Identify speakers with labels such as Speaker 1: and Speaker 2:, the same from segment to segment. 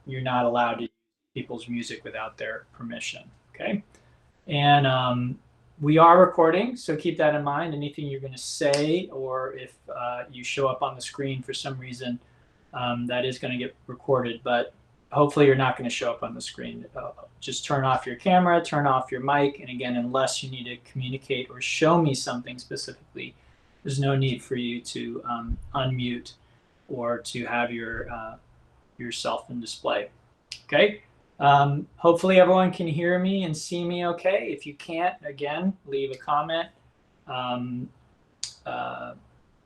Speaker 1: you're not allowed to use people's music without their permission. Okay, and we are recording, so keep that in mind. Anything you're going to say, or if you show up on the screen for some reason, that is going to get recorded, but hopefully you're not going to show up on the screen. Just turn off your camera, turn off your mic, and again, unless you need to communicate or show me something specifically, there's no need for you to unmute or to have yourself in display. Okay. Hopefully everyone can hear me and see me okay. If you can't, again, leave a comment or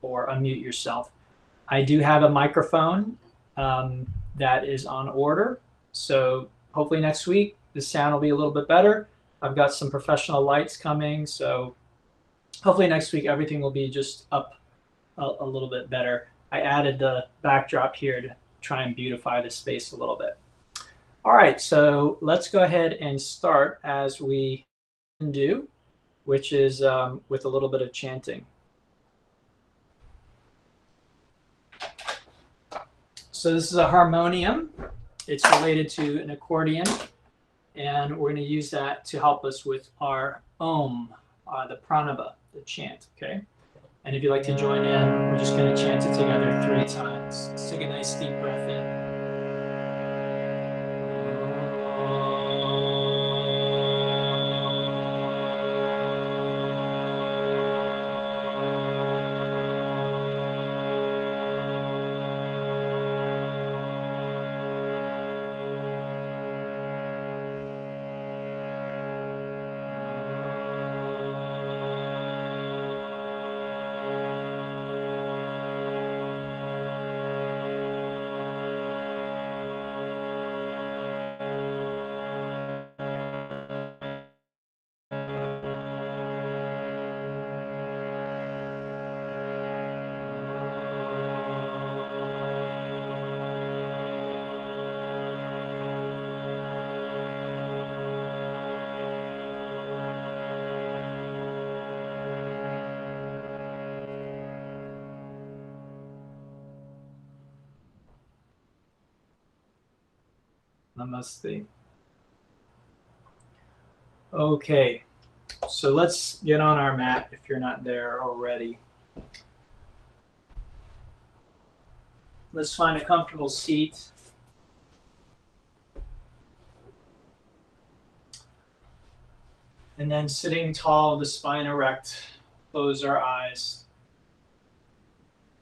Speaker 1: unmute yourself. I do have a microphone that is on order, so hopefully next week the sound will be a little bit better. I've got some professional lights coming, so hopefully next week everything will be just up a little bit better. I added the backdrop here to try and beautify the space a little bit. All right, so let's go ahead and start as we do, which is with a little bit of chanting. So this is a harmonium. It's related to an accordion, and we're going to use that to help us with our Om, the pranava, the chant, okay? And if you'd like to join in, we're just going to chant it together 3 times. Let's take a nice deep breath in. Namaste. Okay, so let's get on our mat if you're not there already. Let's find a comfortable seat. And then sitting tall, the spine erect, close our eyes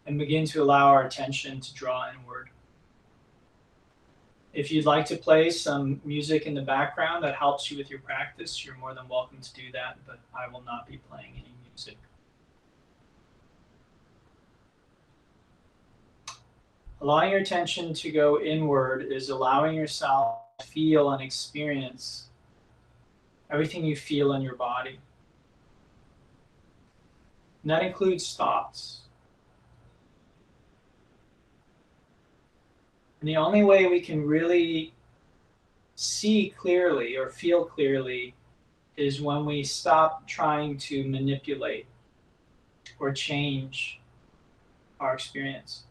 Speaker 1: and begin to allow our attention to draw inward. If you'd like to play some music in the background that helps you with your practice, you're more than welcome to do that, but I will not be playing any music. Allowing your attention to go inward is allowing yourself to feel and experience everything you feel in your body. And that includes thoughts. And the only way we can really see clearly or feel clearly is when we stop trying to manipulate or change our experience.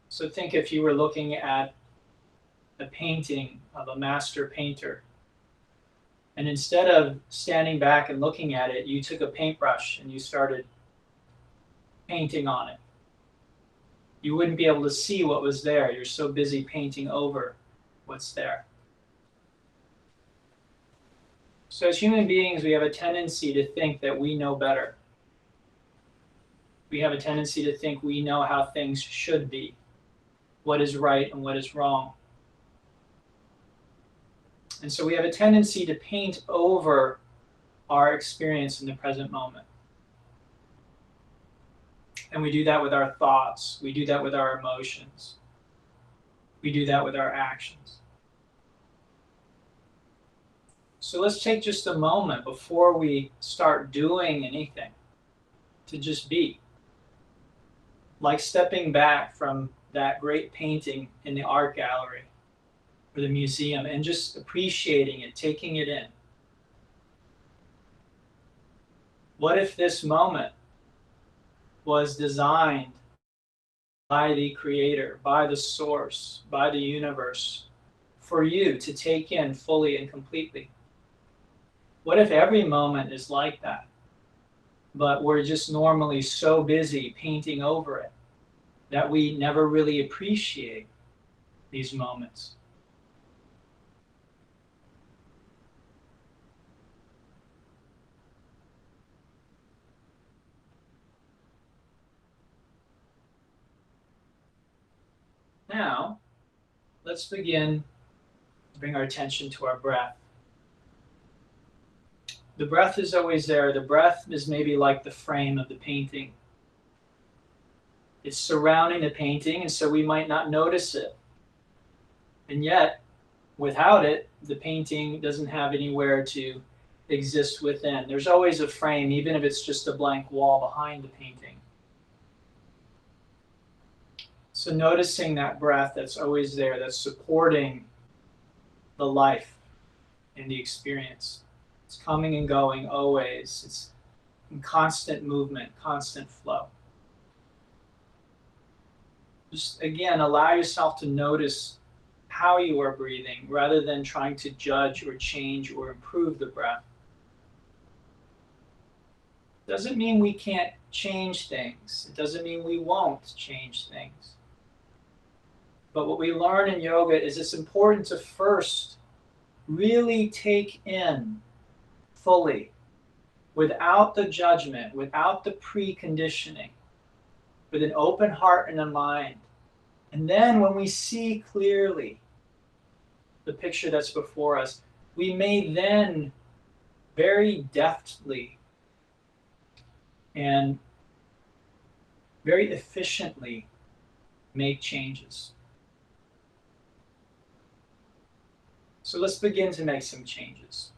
Speaker 1: So think if you were looking at a painting of a master painter, and instead of standing back and looking at it, you took a paintbrush and you started painting on it. You wouldn't be able to see what was there. You're so busy painting over what's there. So as human beings, we have a tendency to think that we know better. We have a tendency to think we know how things should be, what is right and what is wrong. And so we have a tendency to paint over our experience in the present moment. And we do that with our thoughts. We do that with our emotions. We do that with our actions. So let's take just a moment before we start doing anything to just be. Like stepping back from that great painting in the art gallery or the museum and just appreciating it, taking it in. What if this moment was designed by the creator, by the source, by the universe, for you to take in fully and completely? What if every moment is like that, but we're just normally so busy painting over it that we never really appreciate these moments? Now, let's begin to bring our attention to our breath. The breath is always there. The breath is maybe like the frame of the painting. It's surrounding the painting, and so we might not notice it. And yet, without it, the painting doesn't have anywhere to exist within. There's always a frame, even if it's just a blank wall behind the painting. So noticing that breath that's always there, that's supporting the life and the experience. It's coming and going always. It's in constant movement, constant flow. Just again, allow yourself to notice how you are breathing rather than trying to judge or change or improve the breath. Doesn't mean we can't change things. It doesn't mean we won't change things. But what we learn in yoga is it's important to first really take in fully, without the judgment, without the preconditioning, with an open heart and a mind. And then when we see clearly the picture that's before us, we may then very deftly and very efficiently make changes. So let's begin to make some changes.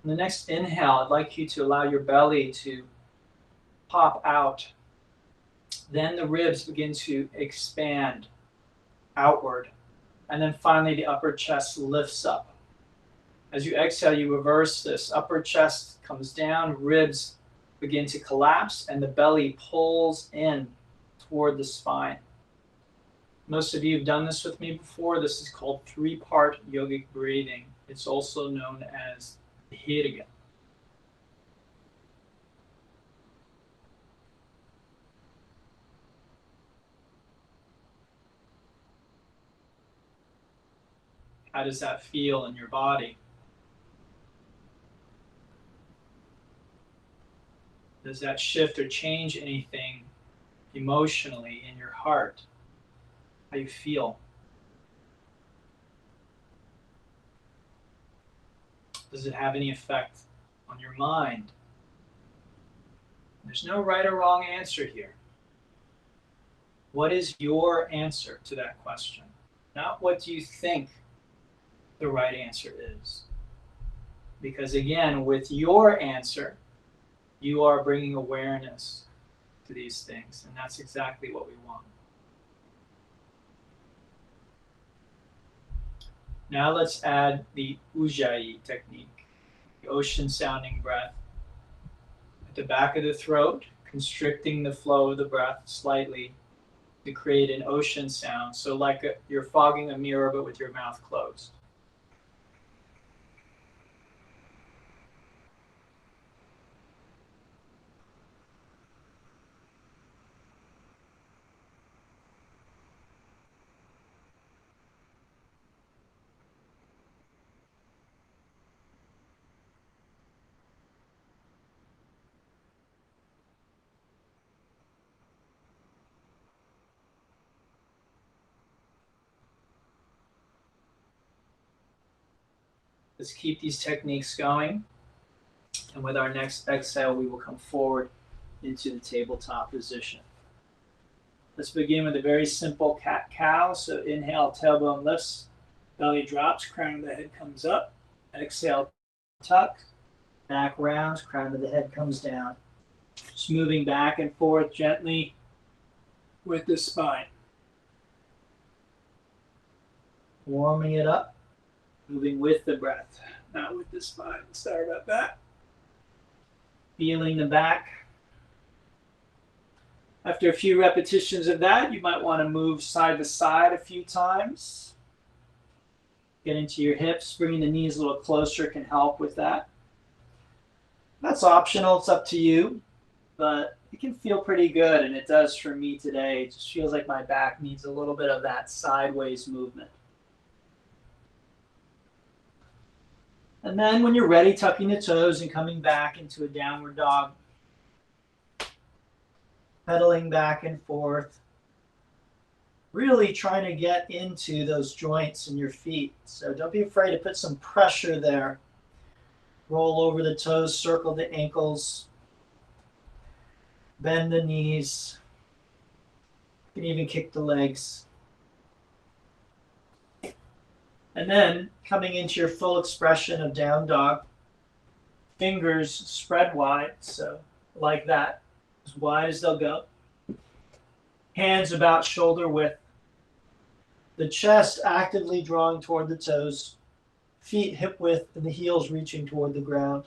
Speaker 1: In the next inhale, I'd like you to allow your belly to pop out. Then the ribs begin to expand outward. And then finally, the upper chest lifts up. As you exhale, you reverse this. Upper chest comes down, ribs begin to collapse, and the belly pulls in toward the spine. Most of you have done this with me before. This is called three-part yogic breathing. It's also known as Hirga. How does that feel in your body? Does that shift or change anything emotionally in your heart? How you feel? Does it have any effect on your mind? There's no right or wrong answer here. What is your answer to that question? Not what do you think the right answer is. Because again, with your answer, you are bringing awareness to these things, and that's exactly what we want. Now let's add the Ujjayi technique, the ocean-sounding breath. At the back of the throat, constricting the flow of the breath slightly to create an ocean sound, so like you're fogging a mirror but with your mouth closed. Let's keep these techniques going. And with our next exhale, we will come forward into the tabletop position. Let's begin with a very simple cat-cow. So inhale, tailbone lifts, belly drops, crown of the head comes up. Exhale, tuck, back rounds, crown of the head comes down. Just moving back and forth gently with the spine. Warming it up, moving with the breath, not with the spine. Sorry about that. Feeling the back. After a few repetitions of that, you might want to move side to side a few times. Get into your hips, bringing the knees a little closer can help with that. That's optional, it's up to you, but it can feel pretty good, and it does for me today. It just feels like my back needs a little bit of that sideways movement. And then when you're ready, tucking the toes and coming back into a downward dog. Pedaling back and forth. Really trying to get into those joints in your feet. So don't be afraid to put some pressure there. Roll over the toes, circle the ankles. Bend the knees. You can even kick the legs. And then coming into your full expression of down dog. Fingers spread wide, so like that. As wide as they'll go. Hands about shoulder width. The chest actively drawing toward the toes. Feet hip width and the heels reaching toward the ground.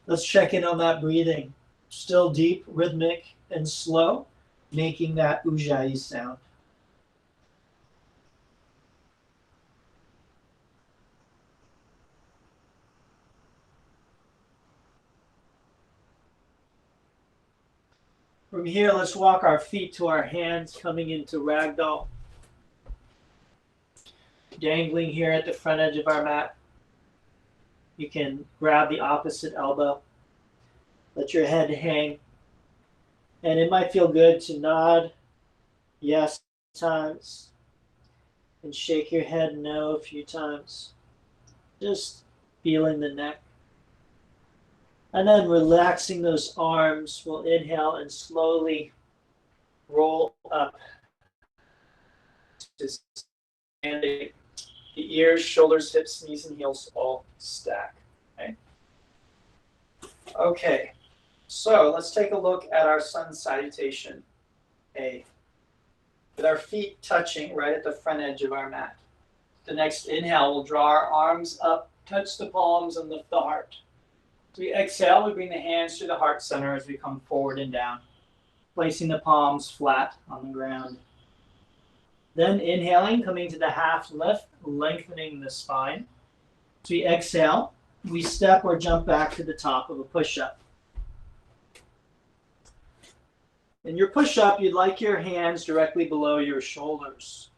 Speaker 1: Let's check in on that breathing. Still deep, rhythmic, and slow, making that Ujjayi sound. From here, let's walk our feet to our hands, coming into ragdoll. Dangling here at the front edge of our mat. You can grab the opposite elbow. Let your head hang. And it might feel good to nod yes times and shake your head no a few times. Just feeling the neck. And then relaxing those arms. We'll inhale and slowly roll up to standing. The ears, shoulders, hips, knees, and heels all stack. Okay, so let's take a look at our sun salutation A. With our feet touching right at the front edge of our mat. The next inhale, we'll draw our arms up, touch the palms, and lift the heart. As we exhale, we bring the hands to the heart center as we come forward and down, placing the palms flat on the ground. Then inhaling, coming to the half lift, lengthening the spine. As we exhale, we step or jump back to the top of a push-up. In your push-up, you'd like your hands directly below your shoulders.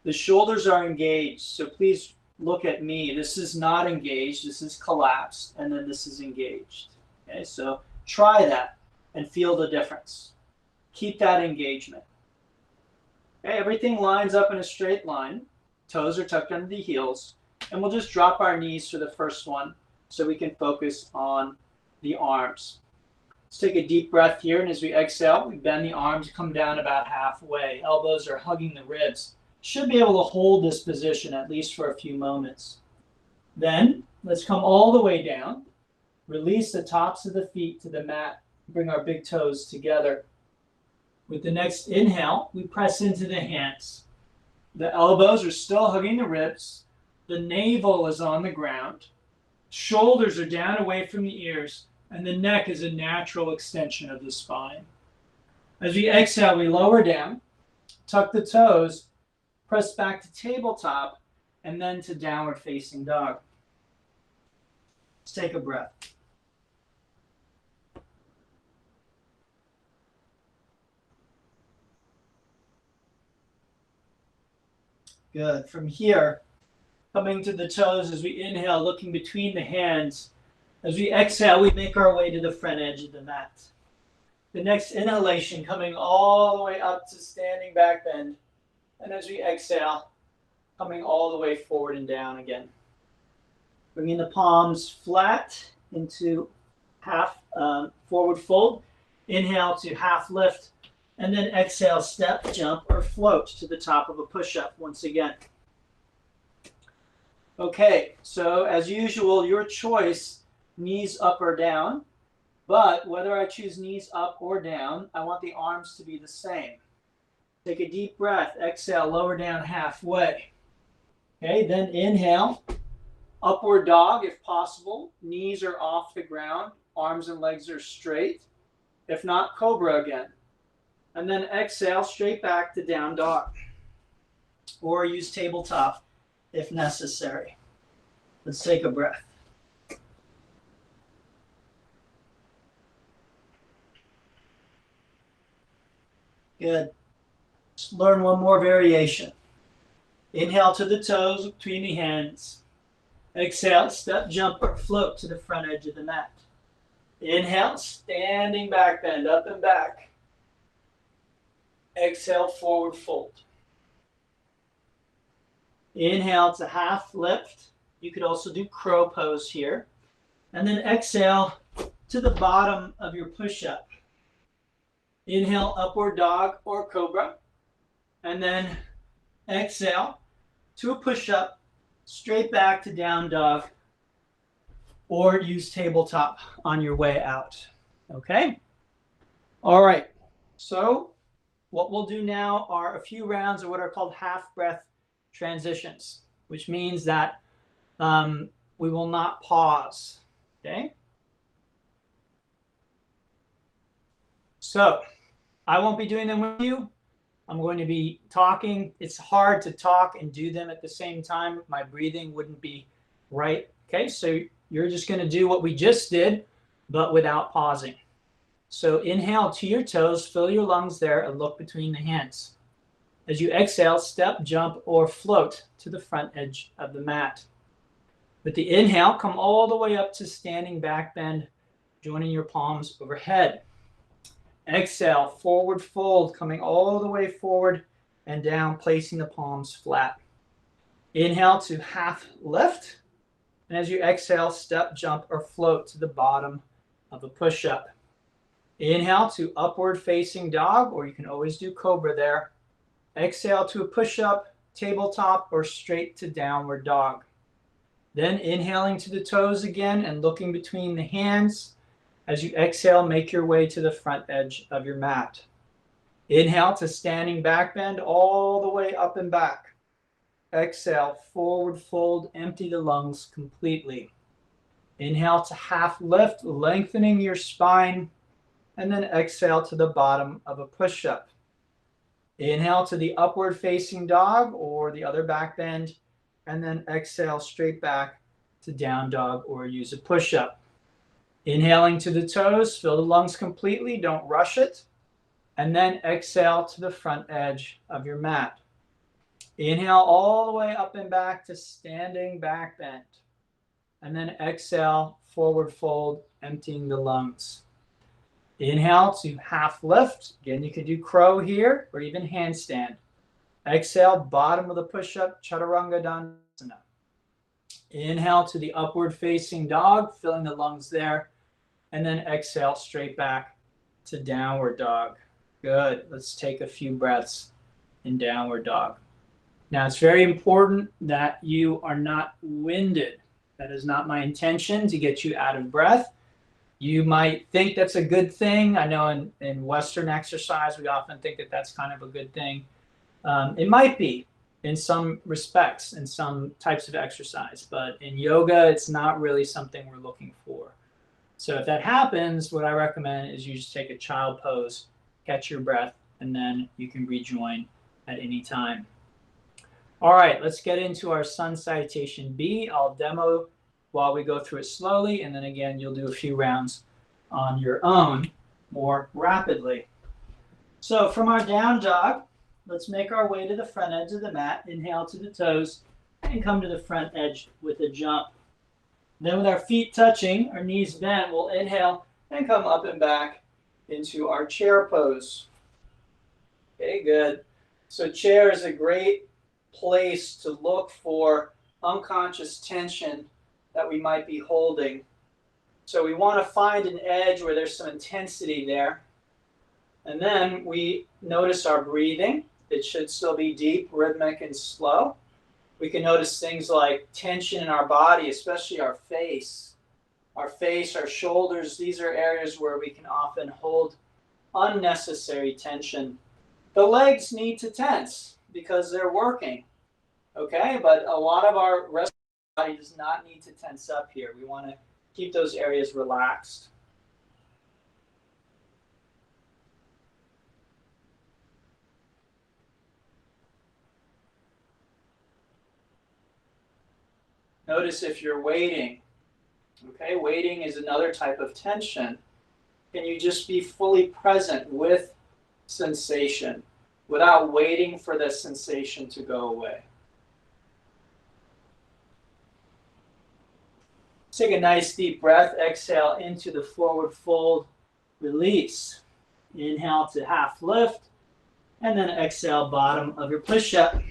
Speaker 1: The shoulders are engaged, so please look at me. This is not engaged, this is collapsed, and then this is engaged. Okay, so try that and feel the difference. Keep that engagement. Okay, everything lines up in a straight line. Toes are tucked under the heels. And we'll just drop our knees for the first one so we can focus on the arms. Let's take a deep breath here, and as we exhale, we bend the arms, come down about halfway. Elbows are hugging the ribs. Should be able to hold this position at least for a few moments. Then let's come all the way down. Release the tops of the feet to the mat. Bring our big toes together. With the next inhale, we press into the hands. The elbows are still hugging the ribs. The navel is on the ground. Shoulders are down away from the ears, and the neck is a natural extension of the spine. As we exhale, we lower down, tuck the toes, press back to tabletop, and then to downward facing dog. Let's take a breath. Good. From here, coming to the toes as we inhale, looking between the hands. As we exhale, we make our way to the front edge of the mat. The next inhalation coming all the way up to standing back bend. And as we exhale, coming all the way forward and down again. Bringing the palms flat into half forward fold. Inhale to half lift. And then exhale, step, jump, or float to the top of a push-up once again. Okay, so as usual, your choice, knees up or down. But whether I choose knees up or down, I want the arms to be the same. Take a deep breath. Exhale, lower down halfway. Okay, then inhale. Upward dog if possible. Knees are off the ground. Arms and legs are straight. If not, cobra again. And then exhale straight back to down dog. Or use tabletop if necessary. Let's take a breath. Good. Let's learn one more variation. Inhale to the toes between the hands. Exhale, step, jump, or float to the front edge of the mat. Inhale, standing back bend, up and back. Exhale, forward fold. Inhale to half lift. You could also do crow pose here. And then exhale to the bottom of your push-up. Inhale, upward dog or cobra. And then exhale to a push-up, straight back to down dog, or use tabletop on your way out. Okay? All right. So what we'll do now are a few rounds of what are called half breath transitions, which means that we will not pause. Okay? So I won't be doing them with you. I'm going to be talking. It's hard to talk and do them at the same time. My breathing wouldn't be right. Okay, so you're just going to do what we just did, but without pausing. So inhale to your toes, fill your lungs there, and look between the hands. As you exhale, step, jump, or float to the front edge of the mat. With the inhale, come all the way up to standing back bend, joining your palms overhead. Exhale, forward fold, coming all the way forward and down, placing the palms flat. Inhale to half lift. And as you exhale, step, jump, or float to the bottom of a push-up. Inhale to upward facing dog, or you can always do cobra there. Exhale to a push-up, tabletop, or straight to downward dog. Then inhaling to the toes again and looking between the hands. As you exhale, make your way to the front edge of your mat. Inhale to standing back bend all the way up and back. Exhale, forward fold, empty the lungs completely. Inhale to half lift, lengthening your spine, and then exhale to the bottom of a push-up. Inhale to the upward facing dog or the other back bend, and then exhale straight back to down dog or use a push-up. Inhaling to the toes, fill the lungs completely, don't rush it. And then exhale to the front edge of your mat. Inhale all the way up and back to standing back bend. And then exhale, forward fold, emptying the lungs. Inhale to half lift. Again, you could do crow here or even handstand. Exhale, bottom of the push-up, chaturanga dandasana. Inhale to the upward facing dog, filling the lungs there. And then exhale straight back to downward dog. Good. Let's take a few breaths in downward dog. Now, it's very important that you are not winded. That is not my intention to get you out of breath. You might think that's a good thing. I know in Western exercise, we often think that that's kind of a good thing. It might be in some respects, in some types of exercise, but in yoga, it's not really something we're looking for. So if that happens, what I recommend is you just take a child pose, catch your breath, and then you can rejoin at any time. All right, let's get into our sun salutation B. I'll demo while we go through it slowly, and then again, you'll do a few rounds on your own more rapidly. So from our down dog, let's make our way to the front edge of the mat. Inhale to the toes and come to the front edge with a jump. Then with our feet touching, our knees bent, we'll inhale and come up and back into our chair pose. Okay, good. So chair is a great place to look for unconscious tension that we might be holding. So we want to find an edge where there's some intensity there. And then we notice our breathing. It should still be deep, rhythmic, and slow. We can notice things like tension in our body, especially our face. Our face, our shoulders, these are areas where we can often hold unnecessary tension. The legs need to tense because they're working, okay? But a lot of our rest of the body does not need to tense up here. We want to keep those areas relaxed. Notice if you're waiting. Okay, waiting is another type of tension. Can you just be fully present with sensation without waiting for the sensation to go away? Take a nice deep breath. Exhale into the forward fold. Release. Inhale to half lift. And then exhale, bottom of your push-up.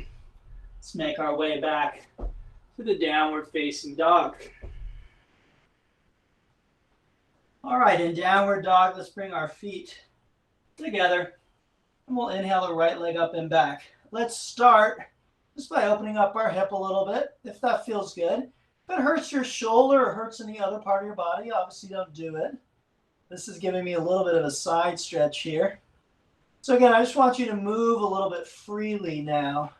Speaker 1: Let's make our way back to the downward facing dog. All right, in downward dog, let's bring our feet together. And we'll inhale the right leg up and back. Let's start just by opening up our hip a little bit, if that feels good. If it hurts your shoulder or hurts any other part of your body, obviously don't do it. This is giving me a little bit of a side stretch here. So again, I just want you to move a little bit freely now.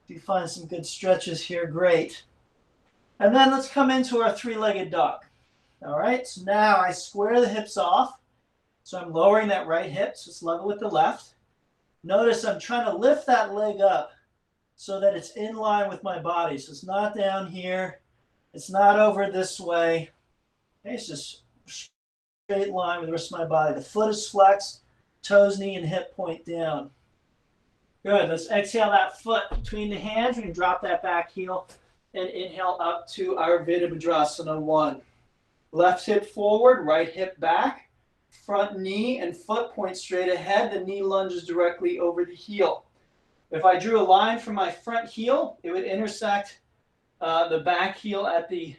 Speaker 1: If you find some good stretches here, great. And then let's come into our three-legged dog. All right, so now I square the hips off. So I'm lowering that right hip, so it's level with the left. Notice I'm trying to lift that leg up so that it's in line with my body. So it's not down here. It's not over this way. Okay, it's just straight line with the rest of my body. The foot is flexed, toes, knee, and hip point down. Good. Let's exhale that foot between the hands. We can drop that back heel and inhale up to our Virabhadrasana 1. Left hip forward, right hip back. Front knee and foot point straight ahead. The knee lunges directly over the heel. If I drew a line from my front heel, it would intersect the back heel at the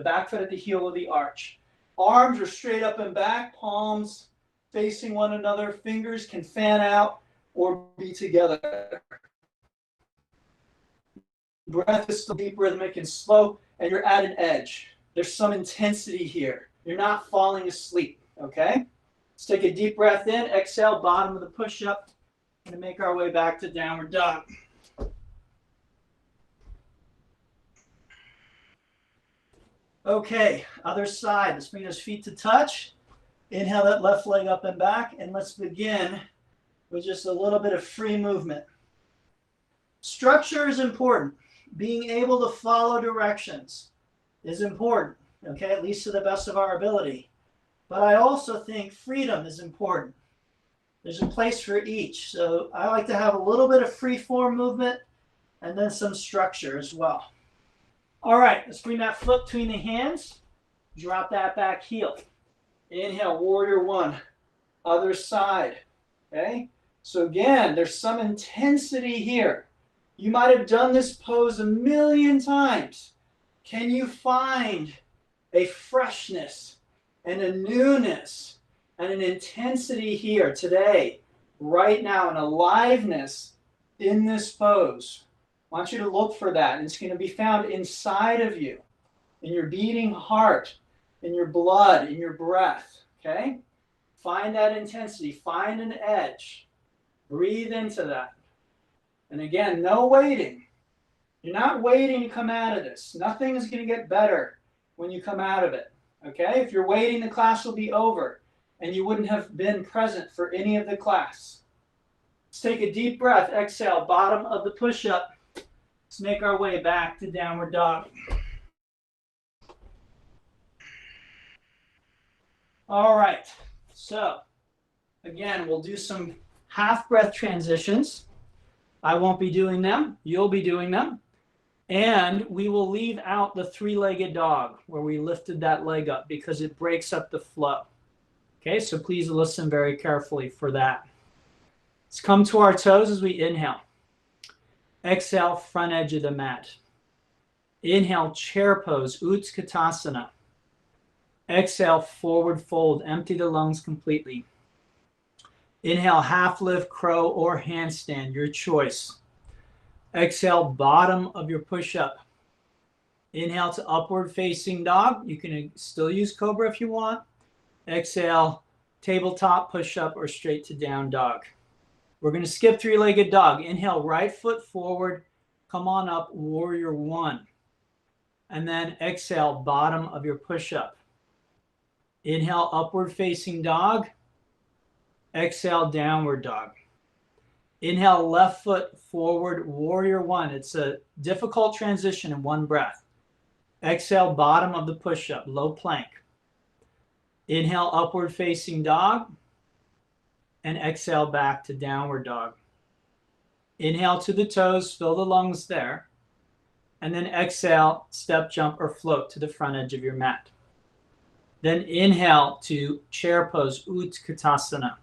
Speaker 1: back foot at the heel of the arch. Arms are straight up and back, palms facing one another. Fingers can fan out or be together. Breath is still deep, rhythmic, and slow, and you're at an edge. There's some intensity here. You're not falling asleep, okay? Let's take a deep breath in. Exhale, bottom of the push-up. Going to make our way back to downward dog. Okay, other side. Let's bring those feet to touch. Inhale that left leg up and back, and let's begin with just a little bit of free movement. Structure is important. Being able to follow directions is important, okay, at least to the best of our ability. But I also think freedom is important. There's a place for each. So I like to have a little bit of free form movement and then some structure as well. All right, let's bring that foot between the hands. Drop that back heel. Inhale, warrior 1. Other side, okay? So again, there's some intensity here. You might have done this pose a million times. Can you find a freshness and a newness and an intensity here today, right now, an aliveness in this pose? I want you to look for that. And it's going to be found inside of you, in your beating heart, in your blood, in your breath, okay? Find that intensity. Find an edge. Breathe into that. And again, no waiting. You're not waiting to come out of this. Nothing is going to get better when you come out of it, okay? If you're waiting, the class will be over, and you wouldn't have been present for any of the class. Let's take a deep breath. Exhale, bottom of the push-up. Let's make our way back to downward dog. All right, so again, we'll do some half-breath transitions. I won't be doing them. You'll be doing them. And we will leave out the three-legged dog where we lifted that leg up because it breaks up the flow. Okay, so please listen very carefully for that. Let's come to our toes as we inhale. Exhale, front edge of the mat. Inhale, chair pose, Utkatasana. Exhale, forward fold, empty the lungs completely. Inhale, half lift, crow, or handstand, your choice. Exhale, bottom of your push-up. Inhale to upward facing dog. You can still use cobra if you want. Exhale, tabletop push-up or straight to down dog. We're going to skip three-legged dog. Inhale, right foot forward. Come on up, warrior 1. And then exhale, bottom of your push-up. Inhale, upward facing dog. Exhale, downward dog. Inhale, left foot forward, warrior 1. It's a difficult transition in one breath. Exhale, bottom of the push-up, low plank. Inhale, upward facing dog. And exhale back to downward dog. Inhale to the toes, fill the lungs there. And then exhale, step, jump, or float to the front edge of your mat. Then inhale to chair pose, Utkatasana.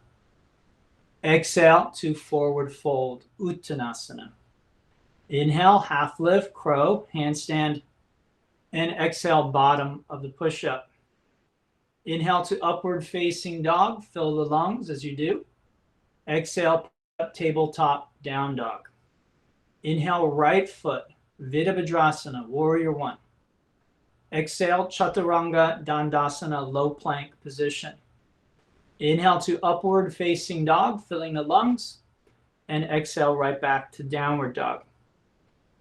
Speaker 1: Exhale to forward fold, Uttanasana. Inhale, half lift, crow, handstand. And exhale, bottom of the push-up. Inhale to upward facing dog, fill the lungs as you do. Exhale, tabletop, down dog. Inhale, right foot, Virabhadrasana, warrior one. Exhale, Chaturanga Dandasana, low plank position. Inhale to upward facing dog, filling the lungs. And exhale, right back to downward dog.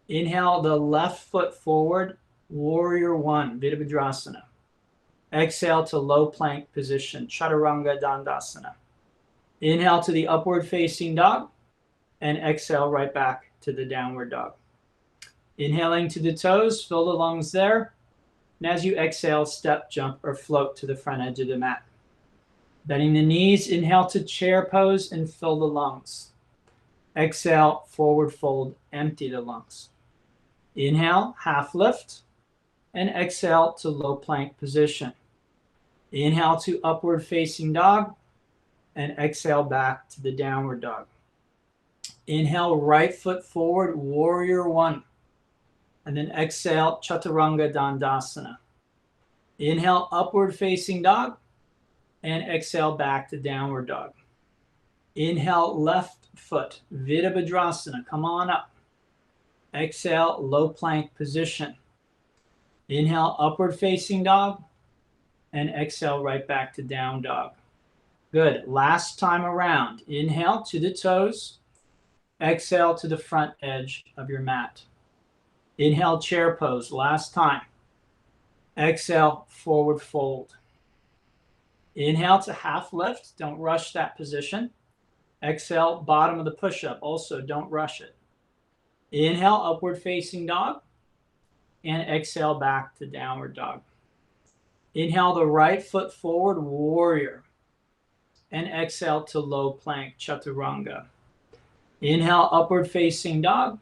Speaker 1: Inhale, the left foot forward, warrior one, Virabhadrasana. Exhale to low plank position, Chaturanga Dandasana. Inhale to the upward facing dog. And exhale, right back to the downward dog. Inhaling to the toes, fill the lungs there. And as you exhale, step, jump, or float to the front edge of the mat. Bending the knees, inhale to chair pose and fill the lungs. Exhale, forward fold, empty the lungs. Inhale, half lift. And exhale to low plank position. Inhale to upward facing dog. And exhale back to the downward dog. Inhale, right foot forward, warrior one. And then exhale, Chaturanga Dandasana. Inhale, upward facing dog. And exhale back to downward dog. Inhale, left foot, Virabhadrasana. Come on up. Exhale, low plank position. Inhale, upward facing dog. And exhale, right back to down dog. Good. Last time around. Inhale to the toes. Exhale to the front edge of your mat. Inhale, chair pose. Last time. Exhale, forward fold. Inhale to half lift. Don't rush that position. Exhale, bottom of the push-up. Also, don't rush it. Inhale, upward facing dog. And exhale back to downward dog. Inhale the right foot forward, warrior. And exhale to low plank, Chaturanga. Inhale, upward facing dog.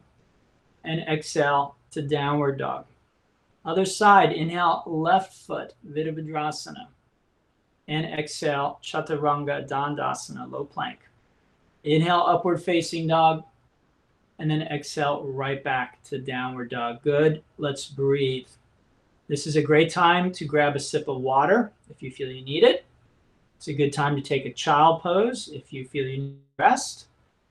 Speaker 1: And exhale to downward dog. Other side, inhale, left foot, Virabhadrasana. And exhale, Chaturanga Dandasana, low plank. Inhale, upward facing dog. And then exhale, right back to downward dog. Good. Let's breathe. This is a great time to grab a sip of water if you feel you need it. It's a good time to take a child pose if you feel you need rest.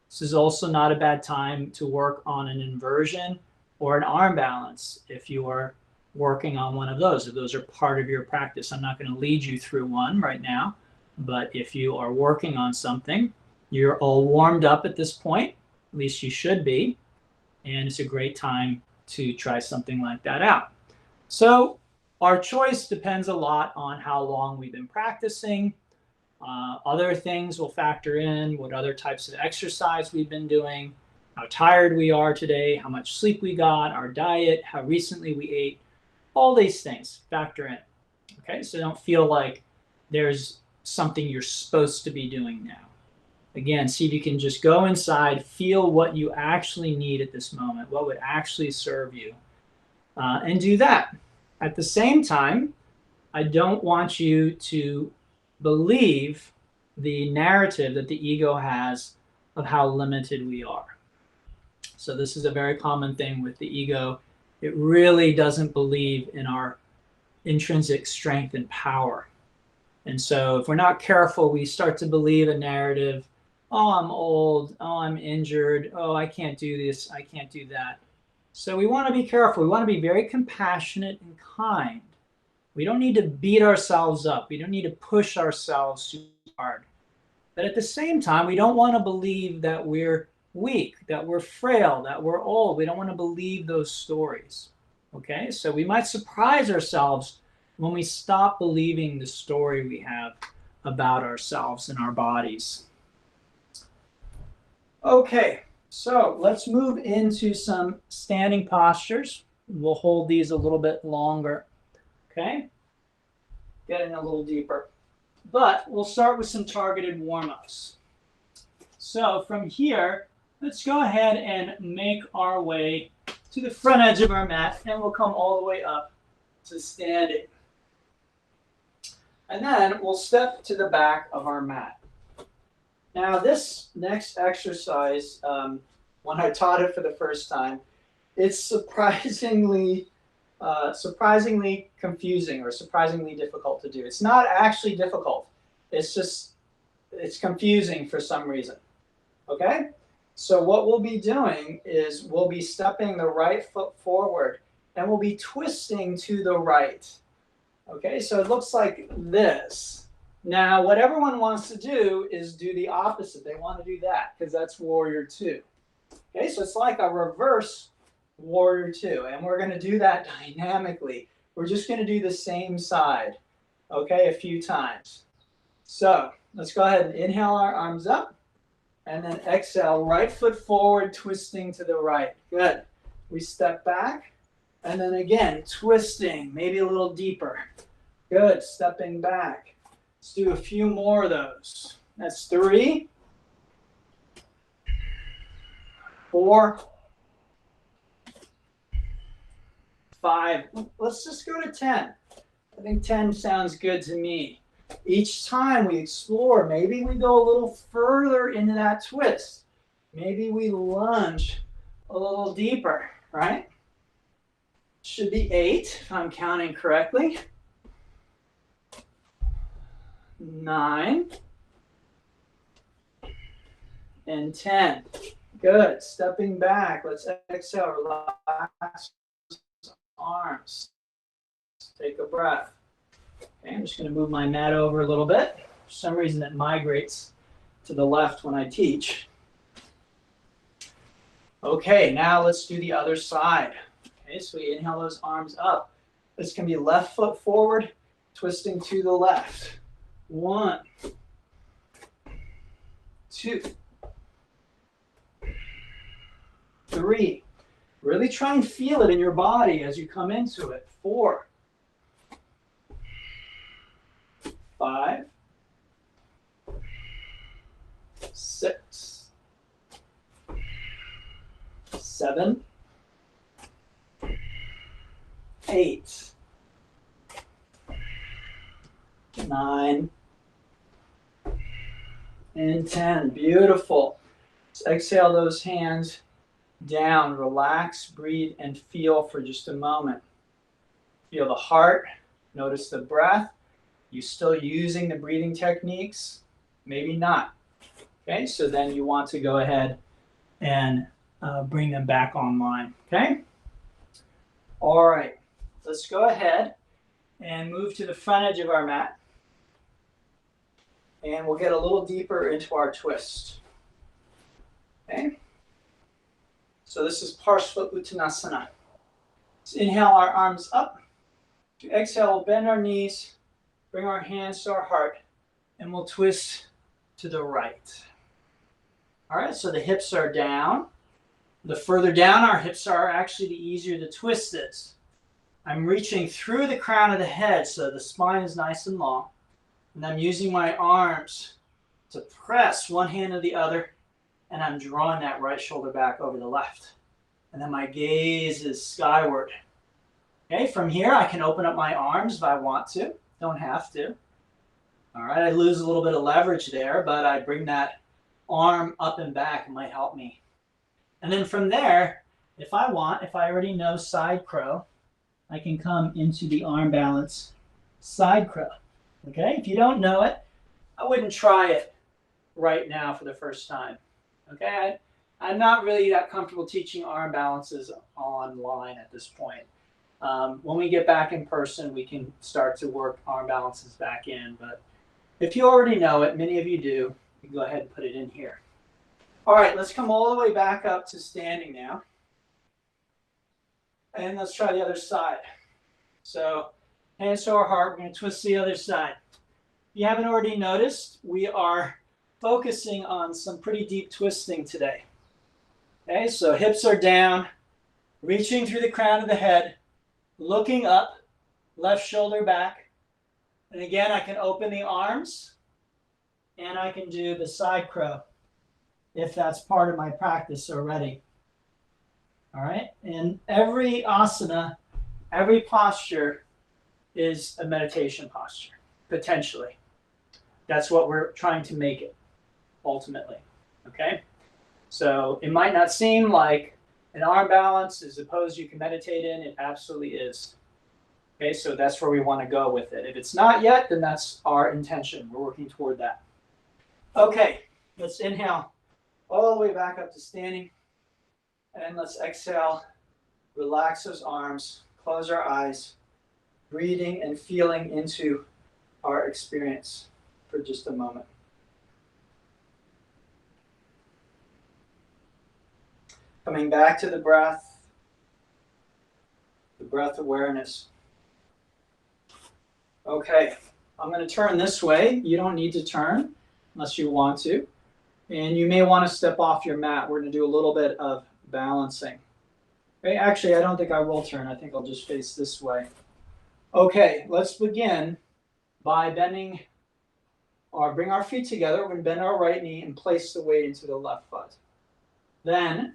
Speaker 1: This is also not a bad time to work on an inversion or an arm balance if you are working on one of those. If those are part of your practice, I'm not going to lead you through one right now, but if you are working on something, you're all warmed up at this point, at least you should be, and it's a great time to try something like that out. So our choice depends a lot on how long we've been practicing. Other things will factor in what other types of exercise we've been doing, how tired we are today, how much sleep we got, our diet, how recently we ate. All these things factor in. Okay, so don't feel like there's something you're supposed to be doing now. Again, see if you can just go inside, feel what you actually need at this moment, what would actually serve you, and do that. At the same time, I don't want you to believe the narrative that the ego has of how limited we are. So this is a very common thing with the ego. It really doesn't believe in our intrinsic strength and power. And so if we're not careful, we start to believe a narrative, oh, I'm old, oh, I'm injured, oh, I can't do this, I can't do that. So we want to be careful. We want to be very compassionate and kind. We don't need to beat ourselves up. We don't need to push ourselves too hard. But at the same time, we don't want to believe that we're weak, that we're frail, that we're old. We don't want to believe those stories. Okay, so we might surprise ourselves when we stop believing the story we have about ourselves and our bodies. Okay, so let's move into some standing postures. We'll hold these a little bit longer, okay? Getting a little deeper. But we'll start with some targeted warm-ups. So from here, let's go ahead and make our way to the front edge of our mat, and we'll come all the way up to standing. And then we'll step to the back of our mat. Now this next exercise, when I taught it for the first time, it's surprisingly confusing or surprisingly difficult to do. It's not actually difficult. It's confusing for some reason. Okay? So what we'll be doing is we'll be stepping the right foot forward and we'll be twisting to the right. Okay, so it looks like this. Now, what everyone wants to do is do the opposite. They want to do that because that's warrior two. Okay, so it's like a reverse warrior two, and we're going to do that dynamically. We're just going to do the same side, okay, a few times. So let's go ahead and inhale our arms up, and then exhale, right foot forward, twisting to the right. Good. We step back, and then again, twisting, maybe a little deeper. Good, stepping back. Let's do a few more of those. That's 3, 4, 5. Let's just go to 10. I think 10 sounds good to me. Each time we explore, maybe we go a little further into that twist. Maybe we lunge a little deeper, right? Should be 8 if I'm counting correctly. 9 and 10. Good. Stepping back. Let's exhale. Relax arms. Take a breath. Okay, I'm just going to move my mat over a little bit. For some reason it migrates to the left when I teach. Okay, now let's do the other side. Okay, so we inhale those arms up. This can be left foot forward, twisting to the left. 1, 2, 3. Really try and feel it in your body as you come into it. 4, 5, 6, 7, 8, 9, and 10. Beautiful. Let's exhale those hands down. Relax, breathe, and feel for just a moment. Feel the heart. Notice the breath. You still using the breathing techniques? Maybe not. Okay, so then you want to go ahead and bring them back online. Okay? All right. Let's go ahead and move to the front edge of our mat. And we'll get a little deeper into our twist. Okay? So this is Parshva Uttanasana. Let's inhale our arms up. To exhale, we'll bend our knees, bring our hands to our heart, and we'll twist to the right. All right, so the hips are down. The further down our hips are, actually the easier the twist is. I'm reaching through the crown of the head so the spine is nice and long. And I'm using my arms to press one hand to the other, and I'm drawing that right shoulder back over the left. And then my gaze is skyward. Okay, from here I can open up my arms if I want to. Don't have to. All right, I lose a little bit of leverage there, but I bring that arm up and back. It might help me. And then from there, if I already know side crow, I can come into the arm balance side crow. Okay, if you don't know it, I wouldn't try it right now for the first time. Okay, I'm not really that comfortable teaching arm balances online at this point. When we get back in person, we can start to work arm balances back in. But if you already know it, many of you do, you can go ahead and put it in here. All right, let's come all the way back up to standing now. And let's try the other side. So hands to our heart, we're going to twist the other side. If you haven't already noticed, we are focusing on some pretty deep twisting today. Okay, so hips are down. Reaching through the crown of the head, looking up, left shoulder back. And again, I can open the arms and I can do the side crow if that's part of my practice already. All right, and every asana, every posture is a meditation posture, potentially. That's what we're trying to make it, ultimately, okay? So it might not seem like an arm balance is a pose you can meditate in. It absolutely is. Okay, so that's where we want to go with it. If it's not yet, then that's our intention. We're working toward that. Okay, let's inhale all the way back up to standing. And let's exhale, relax those arms, close our eyes, breathing and feeling into our experience for just a moment. Coming back to the breath awareness. Okay, I'm going to turn this way. You don't need to turn unless you want to. And you may want to step off your mat. We're going to do a little bit of balancing. Okay, actually, I don't think I will turn. I think I'll just face this way. Okay, let's begin by bending or bring our feet together. We're going to bend our right knee and place the weight into the left foot. Then,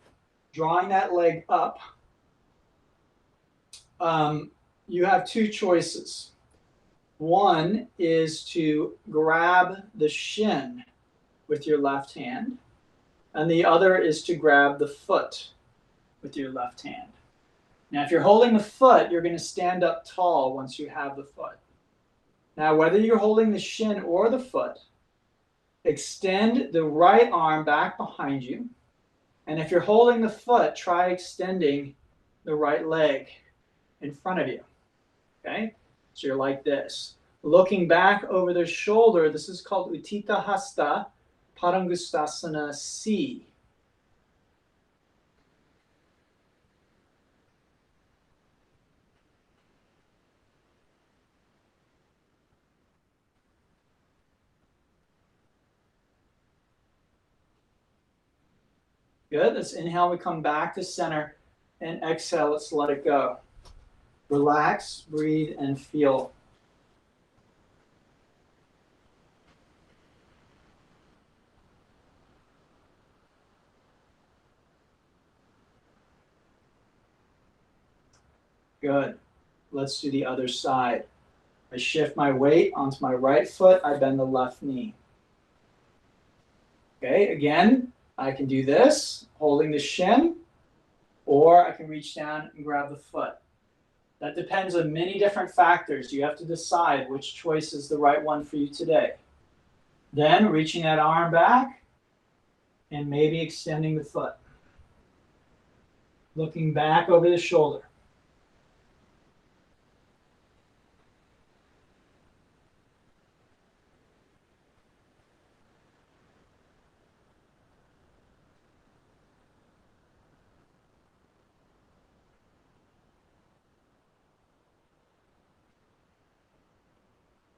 Speaker 1: drawing that leg up, you have two choices. One is to grab the shin with your left hand, and the other is to grab the foot with your left hand. Now, if you're holding the foot, you're going to stand up tall once you have the foot. Now, whether you're holding the shin or the foot, extend the right arm back behind you. And if you're holding the foot, try extending the right leg in front of you. Okay? So you're like this. Looking back over the shoulder, this is called Utthita Hasta Padangusthasana C. Good. Let's inhale. We come back to center. And exhale. Let's let it go. Relax, breathe, and feel. Good. Let's do the other side. I shift my weight onto my right foot. I bend the left knee. Okay, again, I can do this, holding the shin, or I can reach down and grab the foot. That depends on many different factors. You have to decide which choice is the right one for you today. Then reaching that arm back and maybe extending the foot. Looking back over the shoulder.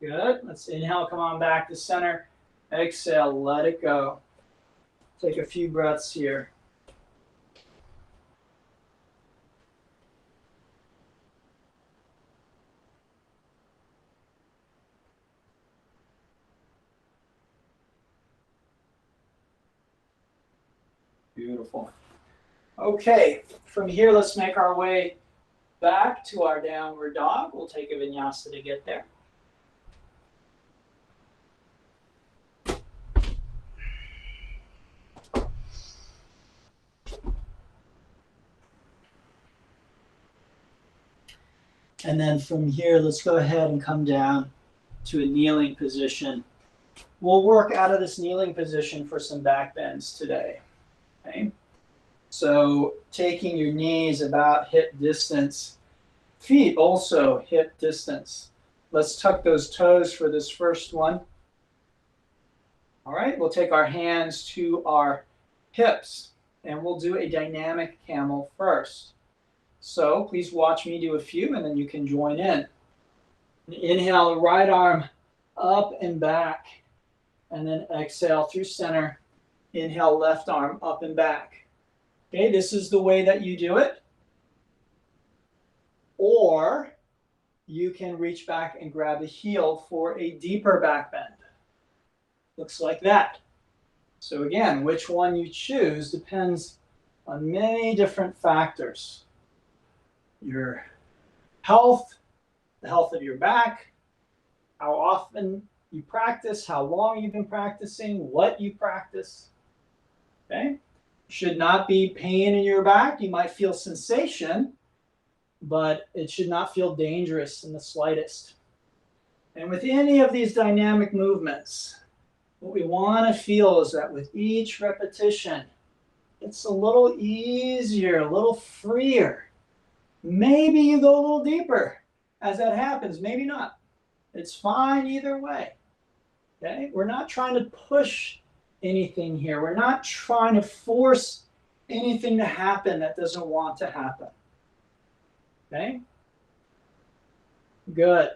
Speaker 1: Good. Let's inhale, come on back to center. Exhale, let it go. Take a few breaths here. Beautiful. Okay, from here, let's make our way back to our downward dog. We'll take a vinyasa to get there. And then from here, let's go ahead and come down to a kneeling position. We'll work out of this kneeling position for some back bends today. Okay? So taking your knees about hip distance, feet also hip distance. Let's tuck those toes for this first one. All right, we'll take our hands to our hips and we'll do a dynamic camel first. So please watch me do a few and then you can join in. Inhale, right arm up and back. And then exhale through center. Inhale, left arm up and back. Okay, this is the way that you do it. or you can reach back and grab the heel for a deeper back bend. Looks like that. So again, which one you choose depends on many different factors. Your health, the health of your back, how often you practice, how long you've been practicing, what you practice. Okay? Should not be pain in your back. You might feel sensation, but it should not feel dangerous in the slightest. And with any of these dynamic movements, what we want to feel is that with each repetition, it's a little easier, a little freer. Maybe you go a little deeper as that happens, maybe not. It's fine either way. Okay? We're not trying to push anything here. We're not trying to force anything to happen that doesn't want to happen. Okay? Good.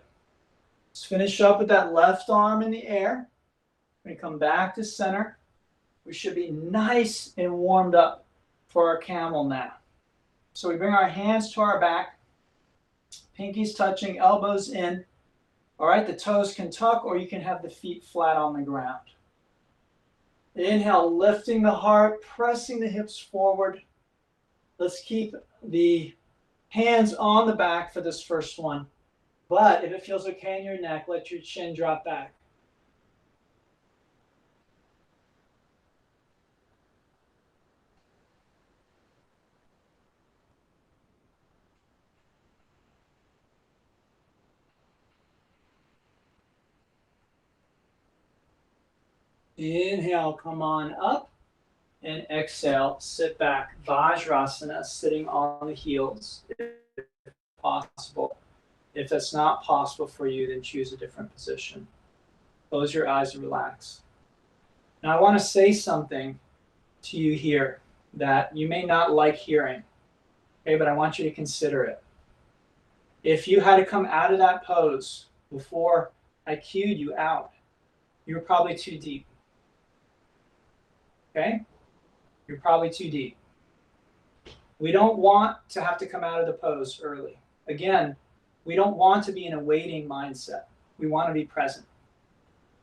Speaker 1: Let's finish up with that left arm in the air. We're going to come back to center. We should be nice and warmed up for our camel now. So we bring our hands to our back, pinkies touching, elbows in. All right, the toes can tuck, or you can have the feet flat on the ground. Inhale, lifting the heart, pressing the hips forward. Let's keep the hands on the back for this first one. But if it feels okay in your neck, let your chin drop back. Inhale, come on up, and exhale, sit back. Vajrasana, sitting on the heels, if possible. If that's not possible for you, then choose a different position. Close your eyes and relax. Now I want to say something to you here that you may not like hearing, okay, but I want you to consider it. If you had to come out of that pose before I cued you out, you're probably too deep. Okay? You're probably too deep. We don't want to have to come out of the pose early. Again, we don't want to be in a waiting mindset. We want to be present.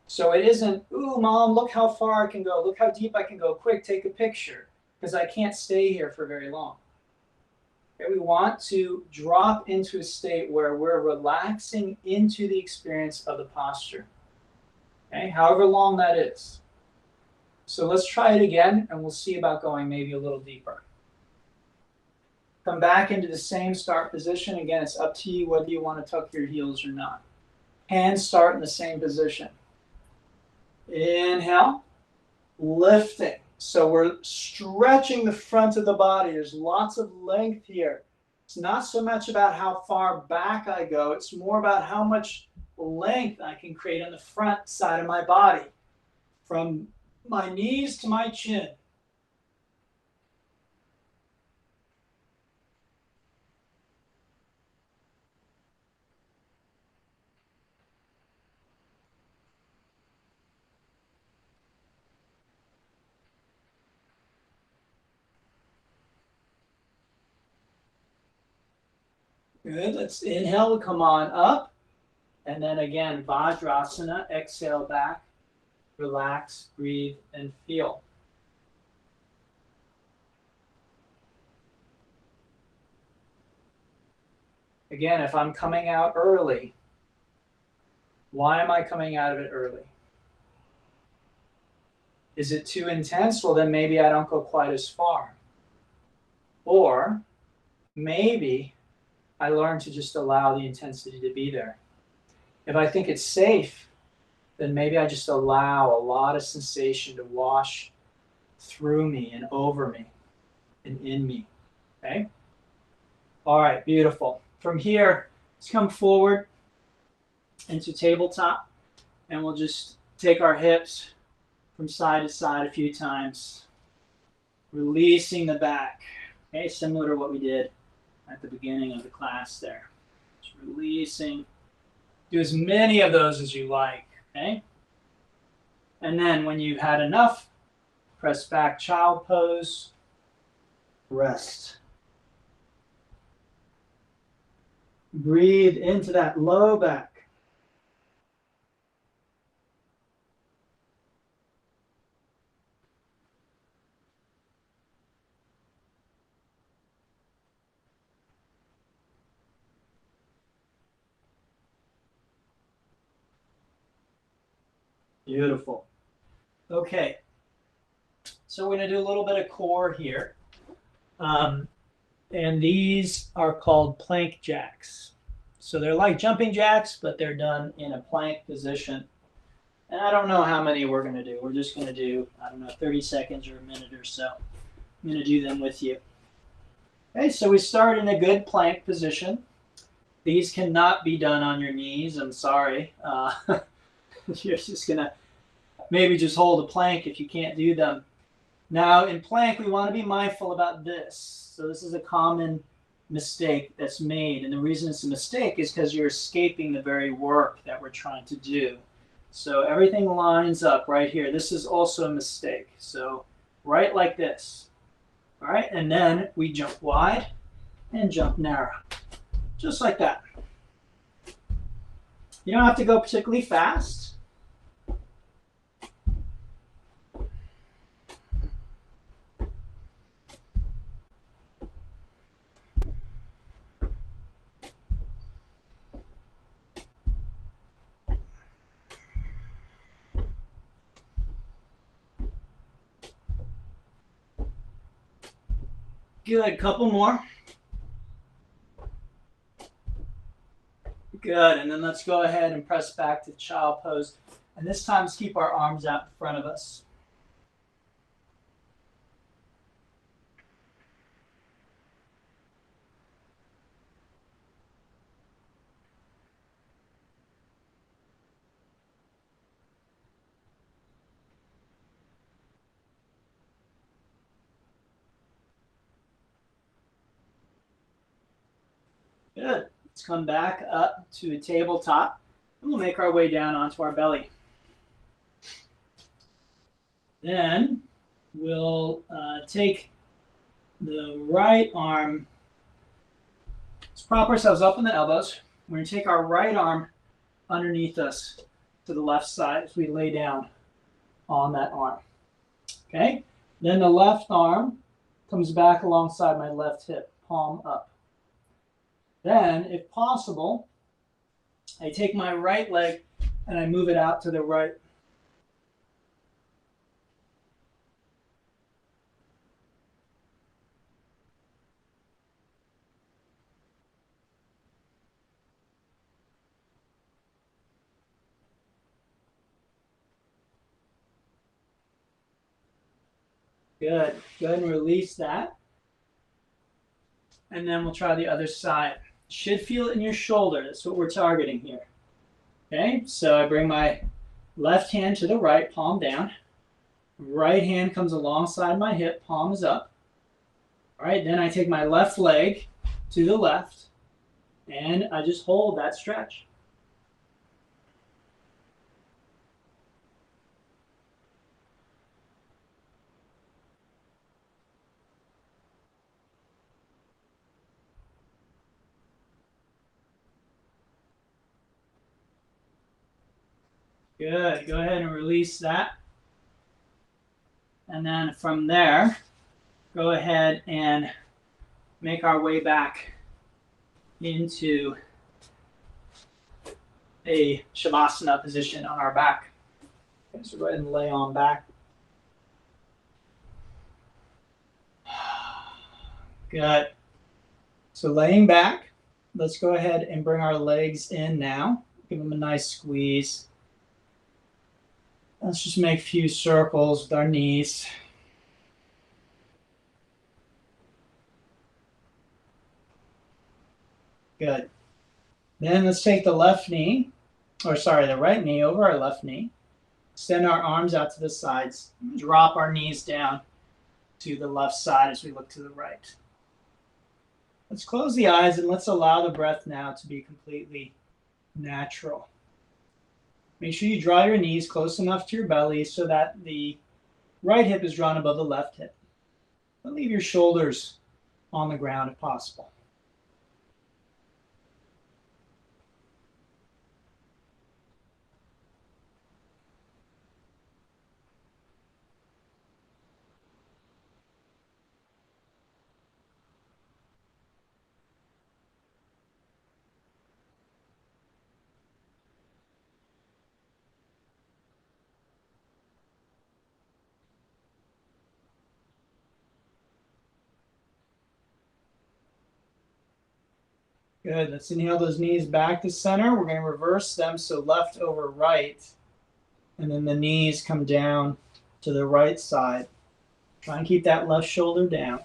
Speaker 1: So it isn't, ooh, mom, look how far I can go. Look how deep I can go. Quick, take a picture, because I can't stay here for very long. Okay, we want to drop into a state where we're relaxing into the experience of the posture. Okay, however long that is. So let's try it again, and we'll see about going maybe a little deeper. Come back into the same start position. Again, it's up to you whether you want to tuck your heels or not. Hands start in the same position. Inhale, lifting. So we're stretching the front of the body. There's lots of length here. It's not so much about how far back I go. It's more about how much length I can create on the front side of my body, from my knees to my chin. Good. Let's inhale, come on up. And then again, Vajrasana, exhale back, relax, breathe, and feel. Again, if I'm coming out early, why am I coming out of it early? Is it too intense? Well, then maybe I don't go quite as far. Or maybe I learn to just allow the intensity to be there. If I think it's safe, then maybe I just allow a lot of sensation to wash through me and over me and in me. Okay? All right, beautiful. From here, let's come forward into tabletop, and we'll just take our hips from side to side a few times, releasing the back. Okay, similar to what we did at the beginning of the class there. Just releasing. Do as many of those as you like, okay? And then when you've had enough, press back, child pose, rest. Breathe into that low back. Beautiful. Okay. So we're going to do a little bit of core here. And these are called plank jacks. So they're like jumping jacks, but they're done in a plank position. And I don't know how many we're going to do. We're just going to do, I don't know, 30 seconds or a minute or so. I'm going to do them with you. Okay, so we start in a good plank position. These cannot be done on your knees. I'm sorry. You're just going to maybe just hold a plank if you can't do them. Now, in plank, we want to be mindful about this. So this is a common mistake that's made. And the reason it's a mistake is because you're escaping the very work that we're trying to do. So everything lines up right here. This is also a mistake. So right like this. All right, and then we jump wide and jump narrow. Just like that. You don't have to go particularly fast. Good, couple more. Good, and then let's go ahead and press back to child pose. And this time, let's keep our arms out in front of us. Good. Let's come back up to a tabletop, and we'll make our way down onto our belly. Then we'll take the right arm. Let's prop ourselves up on the elbows. We're going to take our right arm underneath us to the left side as we lay down on that arm. Okay? Then the left arm comes back alongside my left hip, palm up. Then, if possible, I take my right leg and I move it out to the right. Good. Go ahead and release that. And then we'll try the other side. Should feel it in your shoulder. That's what we're targeting here. Okay, so I bring my left hand to the right, palm down. Right hand comes alongside my hip, palm is up. All right, then I take my left leg to the left, and I just hold that stretch. Good. Go ahead and release that. And then from there, go ahead and make our way back into a Shavasana position on our back. Okay, so go ahead and lay on back. Good. So laying back, let's go ahead and bring our legs in now. Give them a nice squeeze. Let's just make a few circles with our knees. Good. Then let's take the right knee over our left knee. Extend our arms out to the sides. Drop our knees down to the left side as we look to the right. Let's close the eyes and let's allow the breath now to be completely natural. Make sure you draw your knees close enough to your belly so that the right hip is drawn above the left hip. But leave your shoulders on the ground if possible. Good. Let's inhale those knees back to center. We're going to reverse them, so left over right. And then the knees come down to the right side. Try and keep that left shoulder down.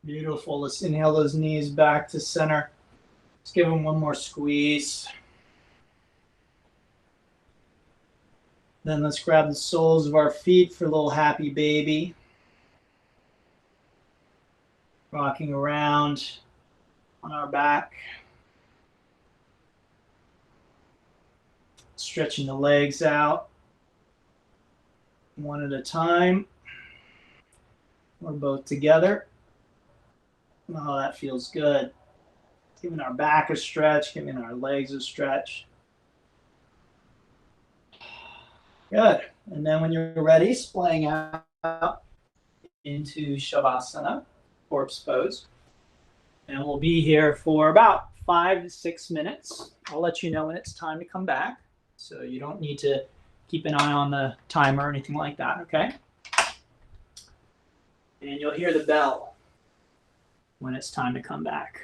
Speaker 1: Beautiful. Let's inhale those knees back to center. Let's give them one more squeeze. Then let's grab the soles of our feet for a little happy baby. Rocking around on our back. Stretching the legs out one at a time or both together. Oh, that feels good. Giving our back a stretch, giving our legs a stretch. Good. And then when you're ready, splaying out into Shavasana, corpse pose. And we'll be here for about 5 to 6 minutes. I'll let you know when it's time to come back. So you don't need to keep an eye on the timer or anything like that, okay? And you'll hear the bell when it's time to come back.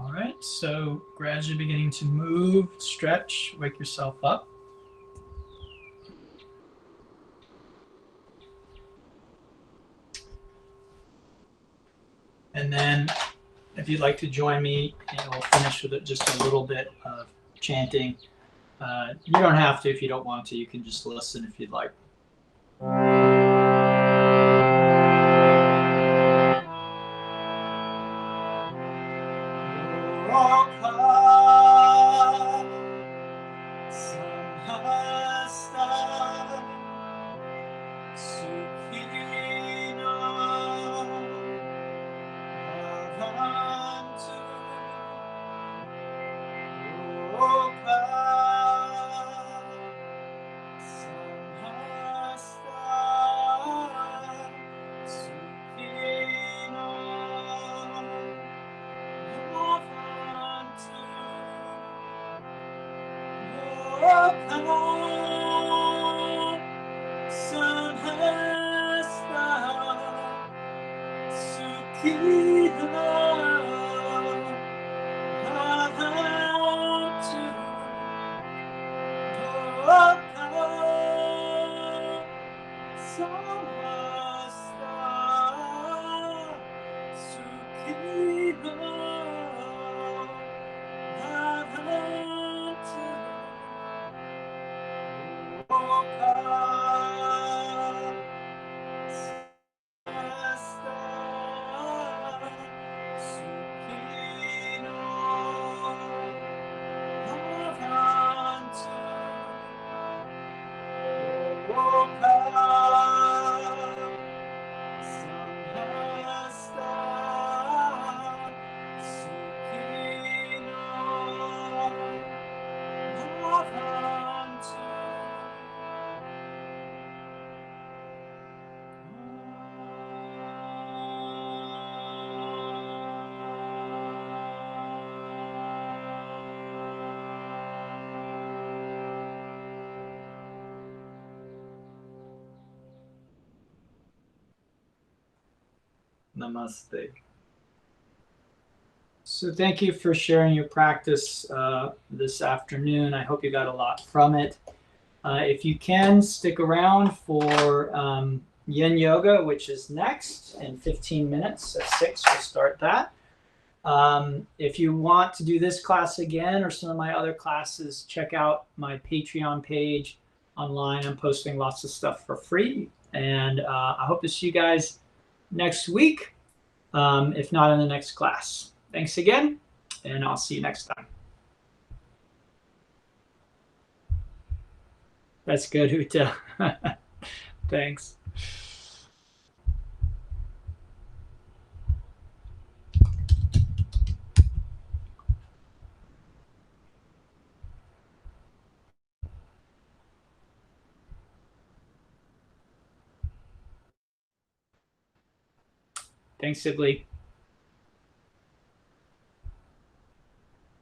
Speaker 1: All right, so gradually beginning to move, stretch, wake yourself up. And then if you'd like to join me, and we'll finish with just a little bit of chanting. You don't have to if you don't want to. You can just listen if you'd like. Namaste. So thank you for sharing your practice this afternoon. I hope you got a lot from it. If you can, stick around for Yin Yoga, which is next in 15 minutes. At 6, we'll start that. If you want to do this class again or some of my other classes, check out my Patreon page online. I'm posting lots of stuff for free. And I hope to see you guys next week, if not in the next class. Thanks again, and I'll see you next time. That's good, Uta. Thanks. Thanks, Sibley.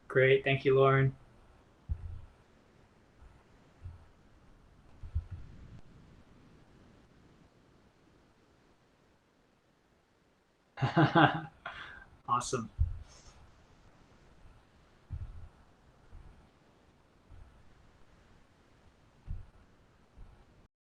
Speaker 1: Great. Thank you, Lauren. Awesome.